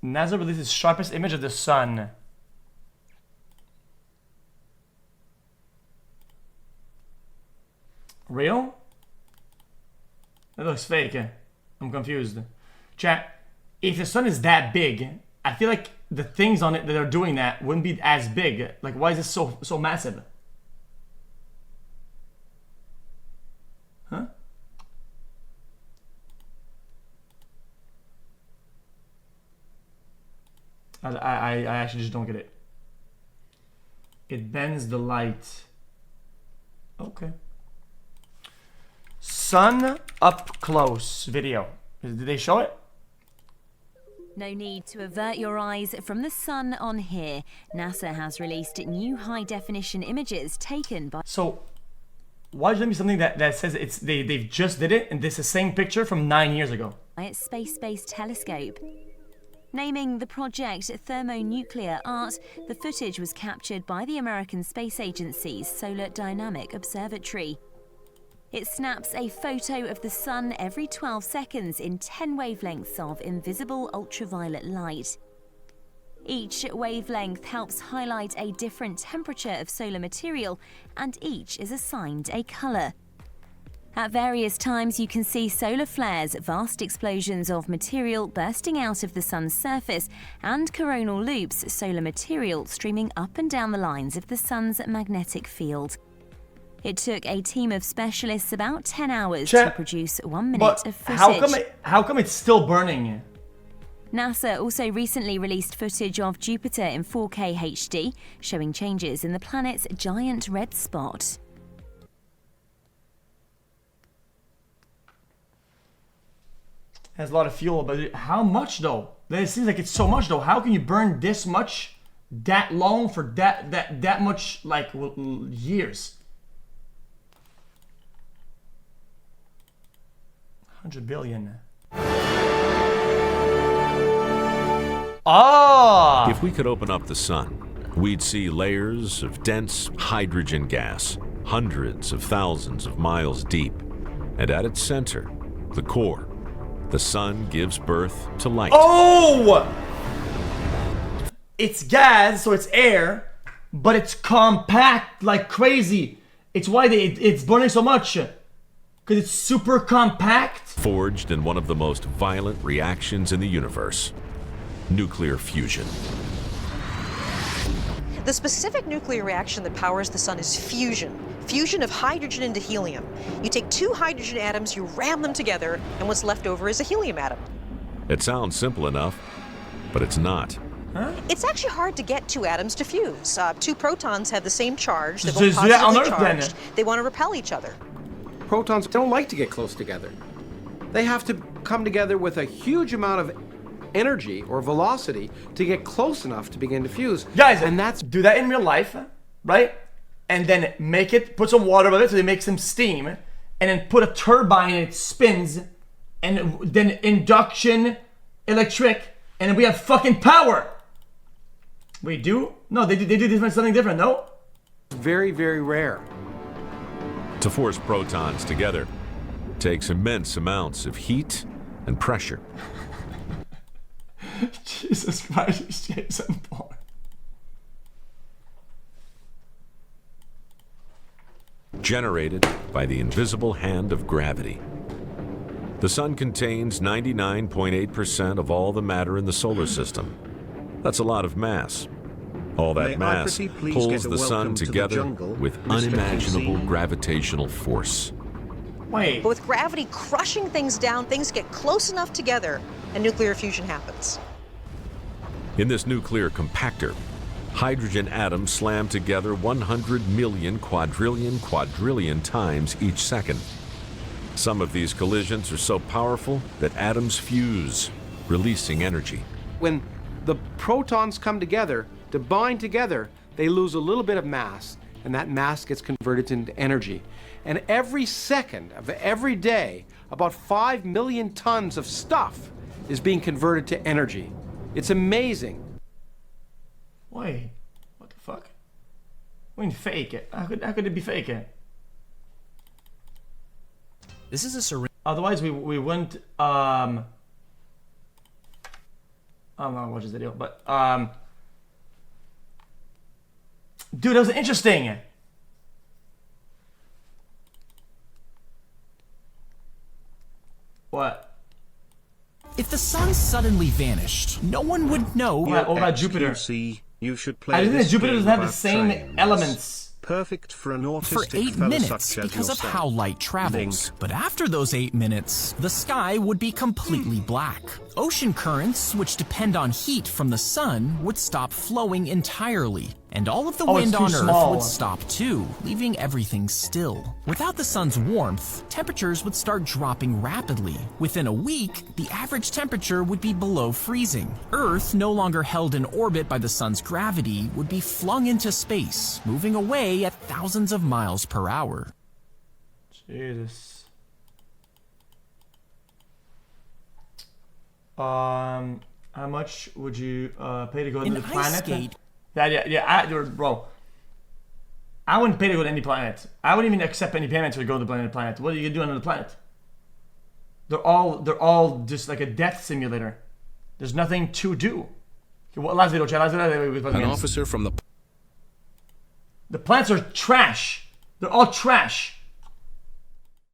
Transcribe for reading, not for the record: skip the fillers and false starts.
NASA releases sharpest image of the sun. Real? That looks fake. I'm confused. Chat, if the sun is that big, I feel like the things on it that are doing that wouldn't be as big. Like, why is this so massive? Huh? I actually just don't get it. It bends the light. Okay. Sun up close video. Did they show it? No need to avert your eyes from the sun on here. NASA has released new high-definition images taken by... So, why should there be something that says they've just did it and this is the same picture from 9 years ago? ...its space-based telescope. Naming the project Thermonuclear Art, the footage was captured by the American Space Agency's Solar Dynamic Observatory. It snaps a photo of the sun every 12 seconds in 10 wavelengths of invisible ultraviolet light. Each wavelength helps highlight a different temperature of solar material, and each is assigned a color. At various times, you can see solar flares, vast explosions of material bursting out of the sun's surface, and coronal loops, solar material streaming up and down the lines of the sun's magnetic field. It took a team of specialists about 10 hours to produce 1 minute of footage. How come it's still burning? NASA also recently released footage of Jupiter in 4K HD, showing changes in the planet's giant red spot. Has a lot of fuel, but how much though? It seems like it's so much though. How can you burn this much, that long for that much, like, years? 100 billion. Ah! If we could open up the sun, we'd see layers of dense hydrogen gas, hundreds of thousands of miles deep. And at its center, the core, the sun gives birth to light. Oh! It's gas, so it's air, but it's compact like crazy. It's why it's burning so much. Because it's super compact. Forged in one of the most violent reactions in the universe, nuclear fusion. The specific nuclear reaction that powers the sun is fusion. Fusion of hydrogen into helium. You take two hydrogen atoms, you ram them together, and what's left over is a helium atom. It sounds simple enough, but it's not. Huh? It's actually hard to get two atoms to fuse. Two protons have the same charge. They're both positively charged. They want to repel each other. Protons don't like to get close together. They have to come together with a huge amount of energy or velocity to get close enough to begin to fuse. Guys, and that's do that in real life, right? And then put some water with it so they make some steam, and then put a turbine and it spins, and then induction, electric, and then we have fucking power. We do? No, they do something different, no? Very, very rare. To force protons together takes immense amounts of heat and pressure. Jesus Christ, it's Jason Bourne. Generated by the invisible hand of gravity. The sun contains 99.8% of all the matter in the solar system. That's a lot of mass. All that mass pulls the sun together with unimaginable gravitational force. Wait. But with gravity crushing things down, things get close enough together and nuclear fusion happens. In this nuclear compactor, hydrogen atoms slam together 100 million quadrillion times each second. Some of these collisions are so powerful that atoms fuse, releasing energy. When the protons come together, to bind together, they lose a little bit of mass, and that mass gets converted into energy. And every second of every day, about 5 million tons of stuff is being converted to energy. It's amazing. Wait, what the fuck? We can fake it. How could it be fake it? This is a syringe. Otherwise, we wouldn't I'm not gonna watch this video, but dude, that was interesting. What? If the sun suddenly vanished, no one would know. What about Jupiter? xQc, you should play I think this that Jupiter game doesn't have the about same trains. elements. Perfect for an for autistic 8 fella minutes such as because of yourself. how light travels. But after those 8 minutes, the sky would be completely black. Ocean currents, which depend on heat from the sun, would stop flowing entirely. And all of the Oh, it's wind too on Earth small. would stop too, leaving everything still. Without the sun's warmth, temperatures would start dropping rapidly. Within a week, the average temperature would be below freezing. Earth, no longer held in orbit by the sun's gravity, would be flung into space, moving away at thousands of miles per hour. Jesus. How much would you pay to go to An the ice planet? skate. Bro. I wouldn't pay to go to any planet. I wouldn't even accept any payment to go to the planet. What are you gonna do on another planet? They're all just like a death simulator. There's nothing to do. Last video, chat. An officer from the The planets are trash. They're all trash.